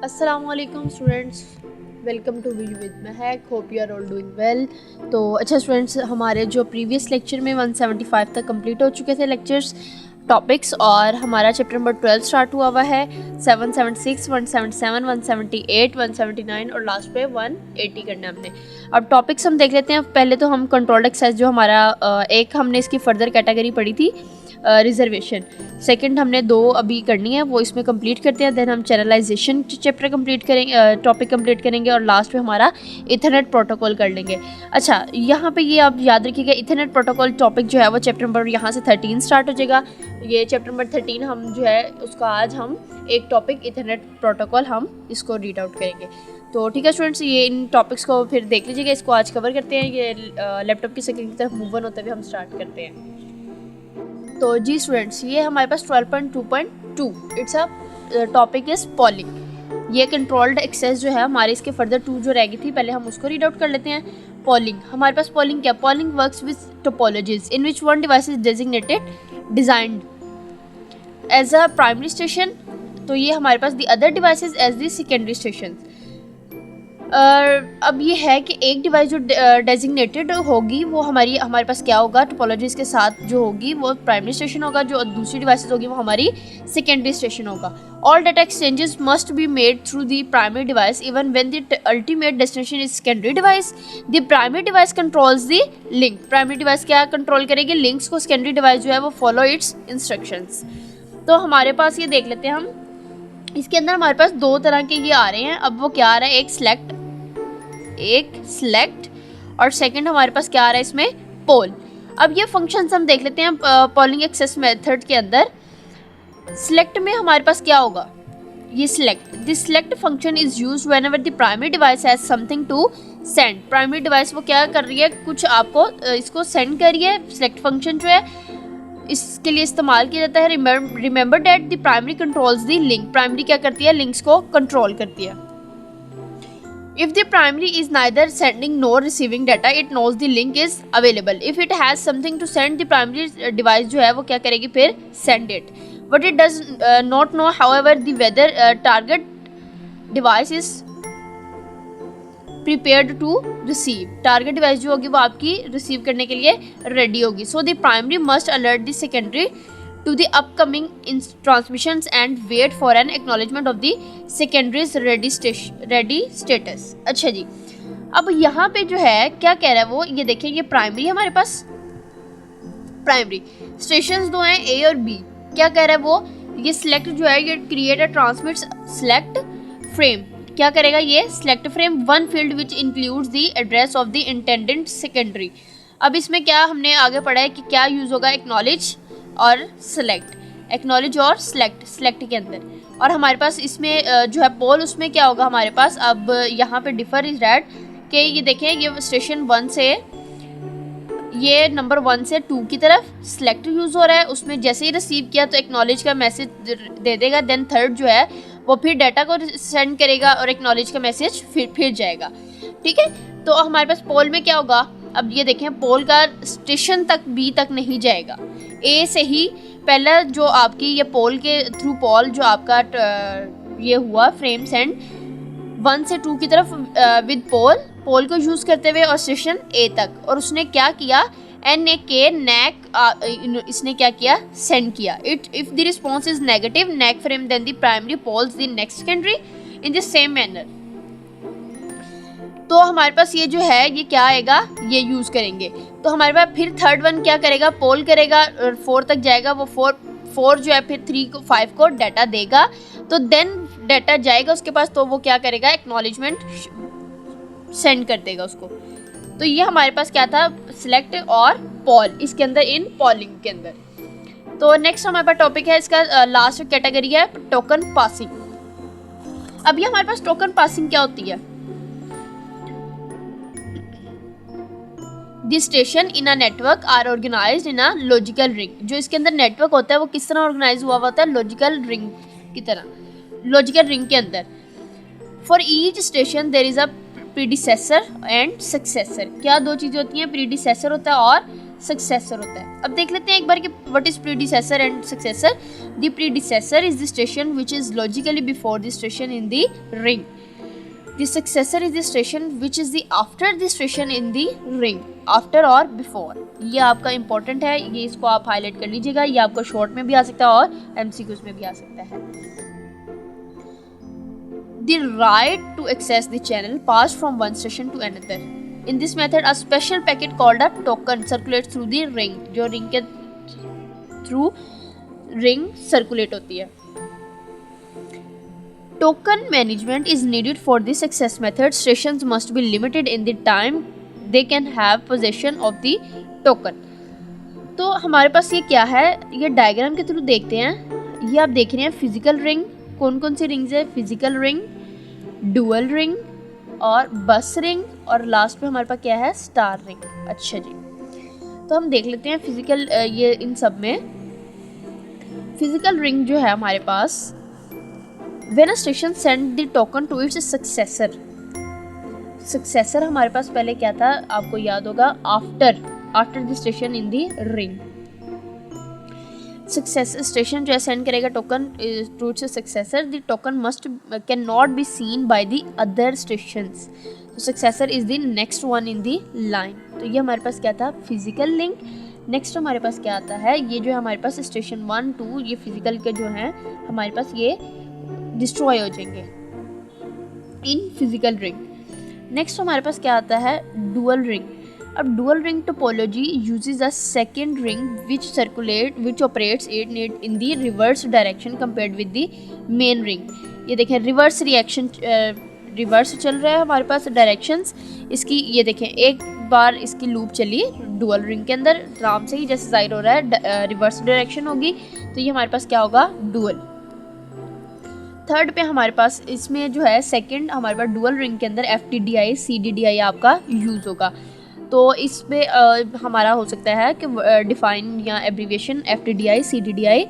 अस्सलामुअलैकुम students, welcome to we with Mahak. Hope you are all doing well. तो अच्छा students, हमारे जो प्रीवियस लेक्चर में 175 तक कंप्लीट हो चुके थे लेक्चर्स टॉपिक्स, और हमारा चैप्टर नंबर 12 स्टार्ट हुआ है। 776, 177, 178, 179 और लास्ट पे 180 करना हमने। अब टॉपिक्स हम देख लेते हैं। पहले तो हम कंट्रोल्ड एक्सेस, जो हमारा एक हमने इसकी फर्दर कैटेगरी पढ़ी थी रिजर्वेशन, सेकंड हमने 2 अभी करनी है, वो इसमें कंप्लीट करते हैं। देन हम चैनलाइजेशन चैप्टर कंप्लीट करेंगे, टॉपिक कंप्लीट करेंगे, और लास्ट में हमारा इथरनेट प्रोटोकॉल कर लेंगे। अच्छा, यहाँ पे ये आप याद रखिएगा, इथरनेट प्रोटोकॉल टॉपिक जो है वो चैप्टर नंबर यहाँ से 13 स्टार्ट हो जाएगा। ये चैप्टर नंबर 13 हम जो है उसका आज हम एक टॉपिक इथरनेट प्रोटोकॉल हम इसको रीड आउट करेंगे। तो ठीक है स्टूडेंट्स, ये इन टॉपिक्स को फिर देख लीजिएगा। इसको आज कवर करते हैं। ये लैपटॉप की स्क्रीन की तरफ मूव ऑन होते हुए हम स्टार्ट करते हैं। तो जी स्टूडेंट्स, ये हमारे पास 12.2.2 it's a topic is polling. ये कंट्रोल्ड एक्सेस जो है हमारे, इसके फर्दर 2 जो रह गई थी, पहले हम उसको रीड आउट कर लेते हैं। पॉलिंग, हमारे पास पॉलिंग क्या? Polling works with topologies in which one device is designated designed as a primary station. तो ये हमारे पास the other devices as the secondary station. अब ये है कि एक डिवाइस जो डेजिग्नेटेड होगी वो हमारे पास क्या होगा, टोपोलॉजीज के साथ जो होगी वो प्राइमरी स्टेशन होगा, जो दूसरी डिवाइसेस होगी वो हमारी सेकेंडरी स्टेशन होगा। All data exchanges must be made through the primary device even when the ultimate destination is secondary device. The primary device controls the link. Primary device क्या control करेगी? Links को। Secondary device जो है वो follow it's instructions. तो हमारे पास ये देख लेते हैं हम, इसके अंदर हमारे पास 2 तरह के ये आ रहे हैं। अब वो क्या आ रहा है? एक सिलेक्ट और सेकंड हमारे पास क्या आ रहा है इसमें? पोल। अब ये फंक्शंस हम देख लेते हैं पॉलिंग एक्सेस मेथड के अंदर। सिलेक्ट में हमारे पास क्या होगा? ये select, this select function is used whenever the primary device has something to send. Primary device वो क्या कर रही है? कुछ आपको इसको सेंड कर रही है। सिलेक्ट फंक्शन जो है इसके लिए इस्तेमाल किया जाता है। Remember that the primary controls the link. Primary क्या करती है? लिंक्स को कंट्रोल करती है। If the primary is neither sending nor receiving data, it knows the link is available. If it has something to send, the primary device जो है वो क्या करेगी? फिर send it. But it does not know, however, the whether target device is prepared to receive. Target device जो होगी वो आपकी receive करने के लिए ready होगी. So the primary must alert the secondary to the upcoming transmissions and wait for an acknowledgement of the secondary's ready status. अच्छा जी, अब यहाँ पे जो है क्या कह रहा है वो, ये देखिए, ये प्राइमरी हमारे पास प्राइमरी स्टेशंस 2 हैं, ए और बी। क्या कह रहा है वो? ये सिलेक्ट जो है ये create a transmit select frame. क्या करेगा ये? Select frame one field which includes the address of the intended secondary. अब इसमें क्या हमने आगे पढ़ा है कि क्या यूज़ होगा? एक्नॉलेज और सिलेक्ट। एक्नॉलेज और सिलेक्ट के अंदर। और हमारे पास इसमें जो है पोल, उसमें क्या होगा हमारे पास? अब यहाँ पे डिफर इज दैट कि ये देखें, ये स्टेशन 1 से, ये नंबर 1 से 2 की तरफ सिलेक्ट यूज़ हो रहा है। उसमें जैसे ही रिसीव किया तो एक्नॉलेज का मैसेज दे देगा। देन थर्ड जो है वो फिर डाटा को सेंड करेगा और एक्नॉलेज का मैसेज फिर जाएगा। ठीक है, तो हमारे पास पोल में क्या होगा? अब ये देखें, पोल का स्टेशन तक बी तक नहीं जाएगा, ए से ही पहला जो आपकी ये पोल के थ्रू पोल जो आपका ये हुआ फ्रेम सेंड 1 से 2 की तरफ विद पोल को यूज़ करते हुए और स्टेशन ए तक। और उसने क्या किया? नैक इसने क्या किया? सेंड किया। If the response is negative NAK frame then the primary polls the next secondary in the same manner. तो हमारे पास ये जो है ये क्या आएगा? ये यूज़ करेंगे। तो हमारे पास फिर थर्ड वन क्या करेगा? पोल करेगा और 4 तक जाएगा। वो 4 जो है फिर 3 को 5 को डाटा देगा। तो देन डाटा जाएगा उसके पास, तो वो क्या करेगा? एक्नॉलेजमेंट सेंड कर देगा उसको। तो ये हमारे पास क्या था? सिलेक्ट और पोल, इसके अंदर इन पॉलिंग के अंदर। तो नेक्स्ट हमारे पास टॉपिक है, इसका लास्ट कैटेगरी है टोकन पासिंग। अब ये हमारे पास टोकन पासिंग क्या होती है? The station in a network are organized in a logical ring. जो इसके अंदर नेटवर्क होता है वो किस तरह ऑर्गेनाइज हुआ होता है? लॉजिकल रिंग की तरह, लॉजिकल रिंग के अंदर। For each station there is a predecessor and successor. क्या 2 चीज़ें होती हैं? प्रीडिसेसर होता है और सक्सेसर होता है। अब देख लेते हैं एक बार कि what is predecessor and successor. The predecessor is the station which is logically before the station in the ring. The successor is the station which is the after the station in the ring, after और before. ये आपका important है, ये इसको आप highlight कर लीजिएगा। ये आपको शॉर्ट में भी आ सकता है और एमसीक्यूज में भी आ सकता है। The right to access the channel passed from one station to another. In this method, a special packet called a token circulates through the ring. जो ring के through ring circulate होती है। Token management is needed for the success method. Stations must be limited in the time they can have possession of the token. तो हमारे पास ये क्या है, ये डायग्राम के थ्रू देखते हैं। ये आप देख रहे हैं फिजिकल रिंग, कौन कौन सी रिंग्स है, फिजिकल रिंग, डुअल रिंग और बस रिंग, और लास्ट में हमारे पास क्या है, स्टार रिंग। अच्छा जी, तो हम देख लेते हैं फिजिकल, ये इन सब में फिजिकल रिंग जो है हमारे पास, when a station send the token to its successor. Successor हमारे पास पहले क्या था, आपको याद होगा, after the station in the ring. Successor station जो है सेंड करेगा token to its successor. The token can not be seen by the other stations. तो successor is the next one in the line. तो ये हमारे पास क्या था, फिजिकल लिंक। नेक्स्ट हमारे पास क्या आता है, ये जो है हमारे पास स्टेशन 1 2 ये फिजिकल के जो हैं हमारे पास ये डिस्ट्रॉय हो जाएंगे इन फिजिकल रिंग। नेक्स्ट हमारे पास क्या आता है, डुअल रिंग। अब dual ring topology uses a second ring which operates in the reverse direction compared with the main ring. ये देखें रिवर्स रिएक्शन, रिवर्स चल रहा है हमारे पास डायरेक्शंस इसकी। ये देखें एक बार इसकी लूप चली डुअल रिंग के अंदर, आराम से ही जैसे जाहिर हो रहा है रिवर्स डायरेक्शन होगी, तो ये हमारे पास क्या होगा, डुअल। थर्ड पे हमारे पास इसमें जो है सेकंड हमारे पास डुअल रिंग के अंदर FTDI CDDI आपका यूज़ होगा। तो इसमें हमारा हो सकता है कि डिफाइन या abbreviation FTDI CDDI।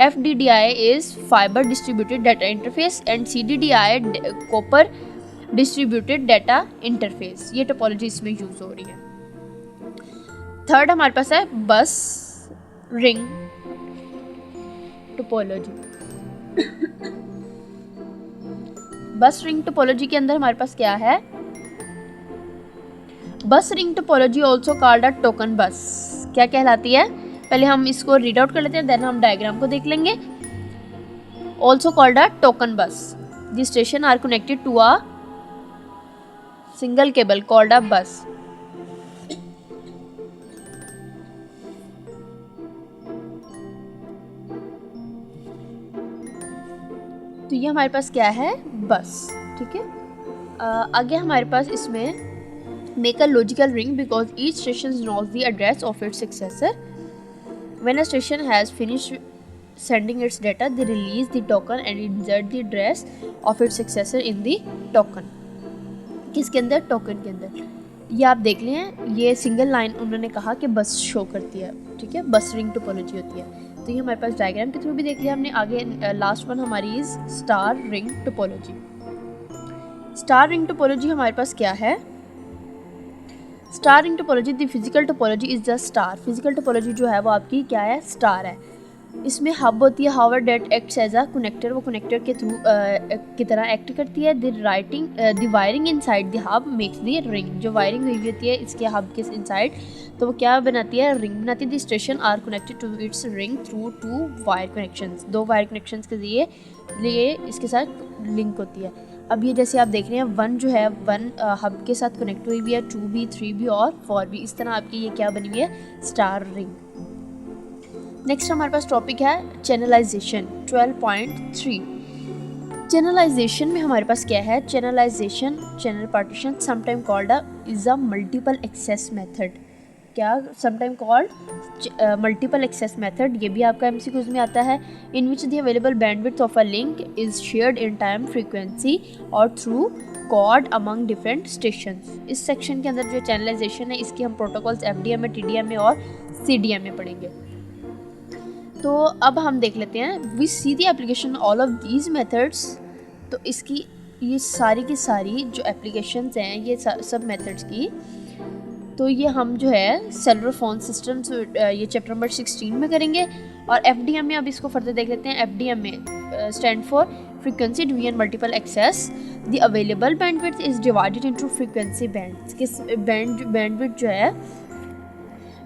FDDI is fibre distributed data interface and CDDI copper distributed data interface. ये टोपोलॉजी इसमें यूज़ हो रही है। थर्ड हमारे पास है बस रिंग टोपोलॉजी। बस रिंग टोपोलॉजी के अंदर हमारे पास क्या है, बस ring topology also called a token बस। क्या कहलाती है, पहले हम इसको रीड आउट कर लेते हैं, देन हम डायग्राम को देख लेंगे। Also called a token bus, the station are connected to a single cable called a bus. तो ये हमारे पास क्या है, बस। ठीक है, आगे हमारे पास इसमें make a logical ring because each station knows the address of its successor. When a station has finished sending its data, they release the token and insert the address of its successor in the token. किसके अंदर, token के अंदर। ये आप देख लें, ये single line उन्होंने कहा कि बस शो करती है। ठीक है, बस रिंग टोपोलॉजी होती है। तो ये हमारे पास डायग्राम के थ्रू भी देख लिया हमने। आगे लास्ट वन हमारी is star ring topology. Star ring topology हमारे पास क्या है, star ring topology, the physical topology is the star. Physical topology जो है वो आपकी क्या है, स्टार है। इसमें हब होती है, however that acts as a connector, वो कनेक्टर के थ्रू की तरह एक्ट करती है। The wiring inside the hub makes the ring. जो वायरिंग हुई होती है इसके हब के इनसाइड, तो वो क्या बनाती है, रिंग बनाती है। The station are connected to its ring through 2 wire connections. 2 wire connections के लिए इसके साथ लिंक होती है। अब ये जैसे आप देख रहे हैं 1 जो है 1 हब के साथ कनेक्ट हुई भी है, 2 भी, 3 भी और 4 भी। इस तरह आपकी ये क्या बनी हुई है, स्टार रिंग। नेक्स्ट हमारे पास टॉपिक है चैनलाइजेशन 12.3। चैनलाइजेशन में हमारे पास क्या है, channelization, channel partition sometime called is a multiple access method. क्या, sometime called multiple access method. ये भी आपका MCQs में आता है। In which the available bandwidth of a link is shared in time frequency और through code among different stations. इस section के अंदर जो चैनलाइजेशन है इसकी हम प्रोटोकॉल्स FDM में, TDM में और CDM में पढ़ेंगे। तो अब हम देख लेते हैं, we see the application all of these methods. तो इसकी ये सारी की सारी जो एप्लीकेशंस हैं ये सब मेथड्स की तो ये हम जो है सेलुलर फोन सिस्टम्स ये चैप्टर नंबर 16 में करेंगे। और FDM में अब इसको फर्दर देख लेते हैं। FDM में stand for frequency division multiple access. The available bandwidth is divided into frequency bands. किस बैंडविड्थ जो है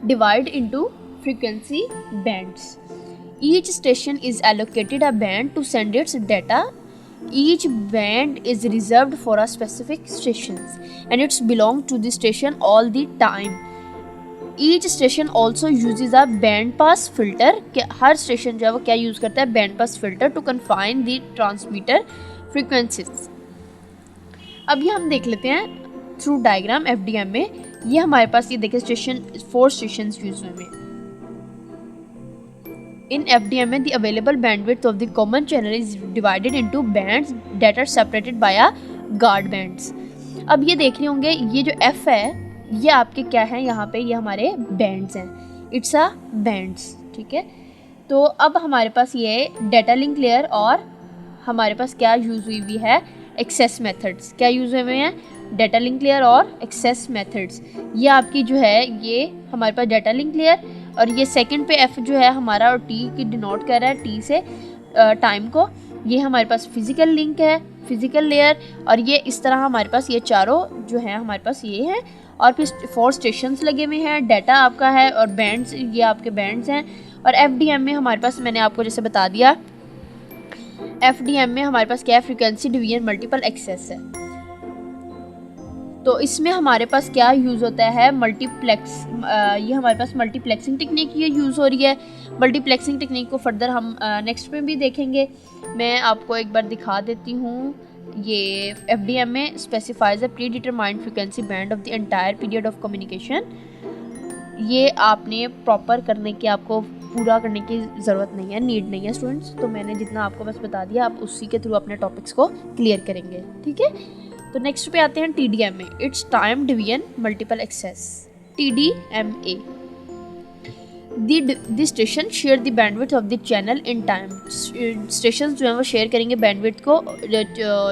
divide into frequency bands. Each station is allocated a band to send its data. Each band is reserved for a specific stations and it's belong to the station all the time. Each station also uses a band pass filter. कि हर station जो है वो क्या use करता है, band pass filter to confine the transmitter frequencies. अब ये हम देख लेते हैं थ्रू डायग्राम FDM में। ये हमारे पास ये देखिए स्टेशन 4 स्टेशन यूज हुए हैं। In FDM, the available bandwidth of the common channel is divided into bands that are separated by a guard bands. अब ये देख रहे होंगे ये जो F है ये आपके क्या है, यहाँ पे ये हमारे बैंड्स हैं, इट्स अ बैंड्स, ठीक है। तो अब हमारे पास ये डाटा लिंक लेयर और हमारे पास क्या यूज़ हुई है, एक्सेस मेथड्स। क्या यूज़ हुए हैं, डाटा लिंक लेयर और एक्सेस मेथड्स। ये आपकी जो है ये हमारे पास डाटा लिंक लेयर, और ये सेकंड पे F जो है हमारा और T की डिनोट कर रहा है, T से टाइम को। ये हमारे पास फिजिकल लिंक है, फिजिकल लेयर, और ये इस तरह हमारे पास ये चारों जो है हमारे पास ये हैं। और फिर 4 स्टेशंस लगे हुए हैं, डाटा आपका है और बैंड्स, ये आपके बैंड्स हैं। और FDM में हमारे पास मैंने आपको जैसे बता दिया, FDM में हमारे पास क्या है, फ्रीक्वेंसी डिवीजन मल्टीपल एक्सेस है। तो इसमें हमारे पास क्या यूज़ होता है, मल्टीप्लेक्स। ये हमारे पास मल्टीप्लेक्सिंग टेक्निक ये यूज़ हो रही है। मल्टीप्लेक्सिंग टेक्निक को फर्दर हम नेक्स्ट में भी देखेंगे। मैं आपको एक बार दिखा देती हूँ। ये FDM में specifies a pre determined frequency band of the entire period of communication. ये आपने प्रॉपर करने की, आपको पूरा करने की ज़रूरत नहीं है, नीड नहीं है स्टूडेंट्स। तो मैंने जितना आपको बस बता दिया, आप उसी के थ्रू अपने टॉपिक्स को क्लियर करेंगे, ठीक है। तो नेक्स्ट पे आते हैं TDM में, it's time division multiple access, TDMA। The station share the bandwidth of the channel in time. Station जो है वो शेयर करेंगे बैंडविड्थ को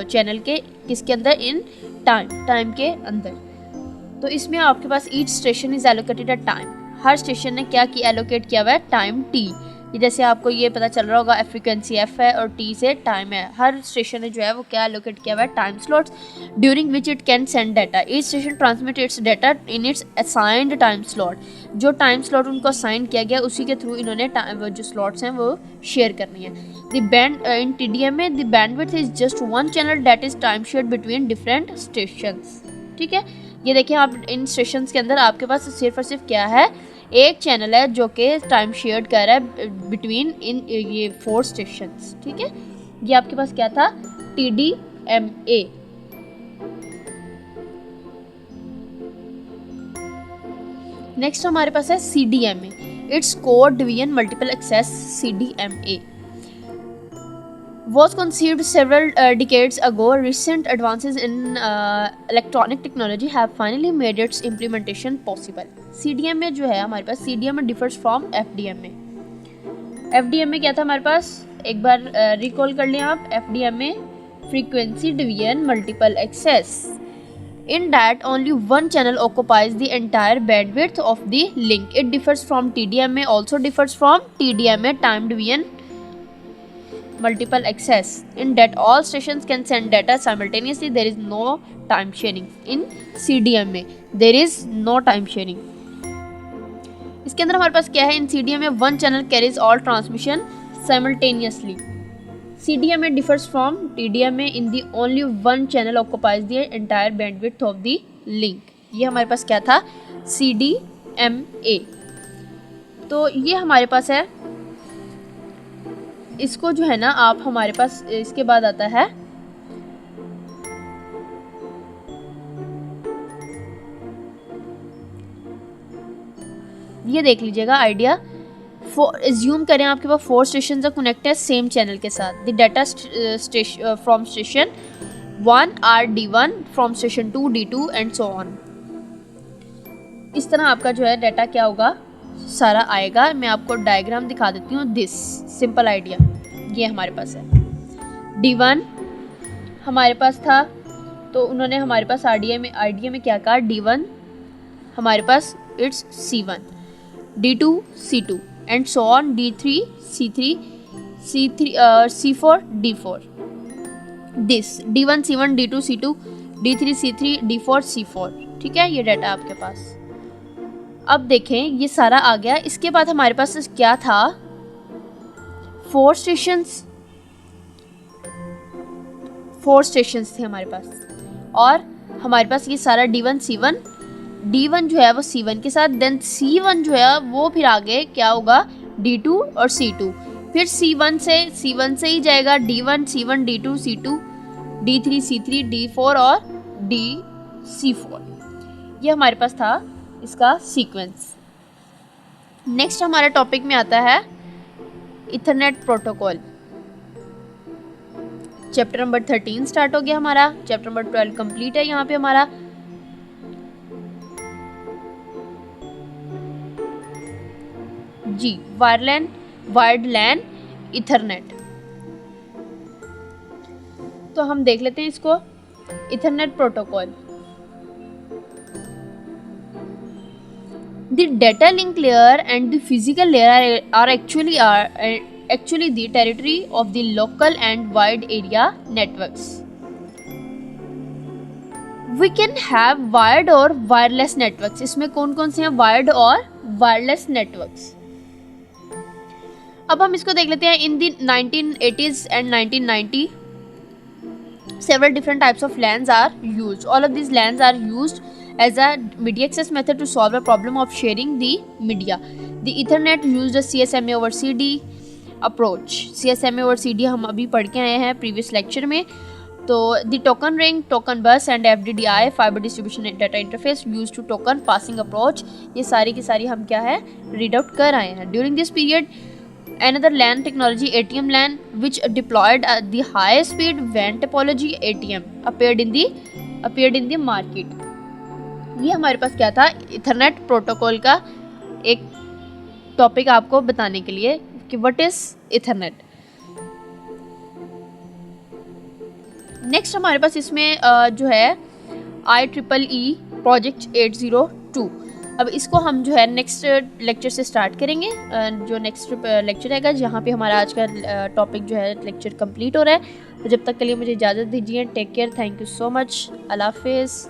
चैनल के किसके अंदर, इन टाइम के अंदर। तो इसमें आपके पास each station is allocated at time. हर स्टेशन ने क्या किया, एलोकेट किया हुआ है टाइम T। जैसे आपको ये पता चल रहा होगा फ्रीक्वेंसी F है और T से टाइम है। हर स्टेशन ने जो है वो क्या एलोकेट किया हुआ है, time slots during which it can send data. Each station transmit it's data in its assigned time slot. जो टाइम स्लॉट उनको असाइन किया गया उसी के थ्रू इन्होंने जो स्लॉट्स हैं वो शेयर करनी है। द बैंड इन TDM में the bandwidth is just one channel that is time shared between different stations, ठीक है। ये देखिए आप इन स्टेशंस के अंदर आपके पास सिर्फ और सिर्फ क्या है, एक चैनल है जो कि टाइम शेयर कर रहा है बिटवीन इन ये 4 स्टेशंस, ठीक है। ये आपके पास क्या था, TDMA। नेक्स्ट हमारे पास है CDMA, it's code division multiple access. CDMA was conceived several decades ago. Recent advances in electronic technology have finally made its implementation possible. CDM में जो है हमारे पास, CDM में differs from FDM में। FDM में क्या था हमारे पास, एक बार रिकॉल कर लें आप। FDM में frequency division multiple access. In that only one channel occupies the entire bandwidth of the link. It differs from TDMA, also differs from TDMA time division multiple access in that all stations can send data simultaneously. There is no time sharing in CDM में, there is no time sharing। इसके अंदर हमारे पास क्या है, इन CDM में one channel carries all transmission simultaneously. CDMA differs from TDMA in the only one channel occupies the entire bandwidth of the link. ये हमारे पास क्या था, CDMA। तो ये हमारे पास है। इसको जो है ना आप हमारे पास, इसके बाद आता है ये देख लीजिएगा आइडिया। एज्यूम करें आपके पास 4 स्टेशन कनेक्ट है सेम चैनल के साथ। The data from station 1 are D1, from station 2 D2 and so on. इस तरह आपका जो है डाटा क्या होगा, सारा आएगा। मैं आपको डायग्राम दिखा देती हूँ। दिस सिंपल आइडिया ये हमारे पास है। D1 हमारे पास था, तो उन्होंने हमारे पास आइडिया में क्या कहा, D1 हमारे पास its C1, D2 C2 and so on, D3 C3 C4 D4, this D1 C1 D2 C2 D3 C3 D4 C4। ठीक है, ये डाटा आपके पास। अब देखें ये सारा आ गया। इसके बाद हमारे पास क्या था, 4 स्टेशंस थे हमारे पास, और हमारे पास ये सारा D1 C1, D1 जो है वो C1 के साथ, देन C1 जो है वो फिर आगे क्या होगा, D2 और C2, फिर C1 से ही जाएगा D1 C1 D2 C2 D3 C3 D4 और D C4। ये हमारे पास था इसका सीक्वेंस। नेक्स्ट हमारे टॉपिक में आता है Ethernet protocol. Chapter number 13 start हो गया हमारा, चैप्टर नंबर 12 कंप्लीट है यहाँ पे हमारा। जी, वायर्ड लैन इथरनेट। तो हम देख लेते हैं इसको, Ethernet protocol. The data link layer and the physical layer are actually the territory of the local and wide area networks. We can have wired और wireless networks. इसमें कौन कौन से हैं wired और wireless networks? अब हम इसको देख लेते हैं। In the 1980s and 1990, several different types of LANs are used. All of these LANs are used as a media access method to solve a problem of sharing the media. The Ethernet used a CSMA over CD approach. CSMA over CD हम अभी पढ़ के आए हैं previous lecture में। तो the token ring, token bus and FDDI fiber distribution data interface used to token passing approach, ये सारी की सारी हम क्या है रीड आउट कर आए हैं। During this period, another LAN technology, ATM LAN, which deployed the high speed WAN topology ATM, appeared in the market. ये हमारे पास क्या था, इथरनेट प्रोटोकॉल का एक टॉपिक आपको बताने के लिए कि व्हाट इज इथरनेट। नेक्स्ट हमारे पास इसमें जो है IEEE प्रोजेक्ट 802। अब इसको हम जो है नेक्स्ट लेक्चर से स्टार्ट करेंगे। जो नेक्स्ट लेक्चर रहेगा जहाँ पे हमारा आज का टॉपिक जो है लेक्चर कंप्लीट हो रहा है। तो जब तक के लिए मुझे इजाज़त दीजिए। Take care, thank you so much, अल्लाह हाफिज़।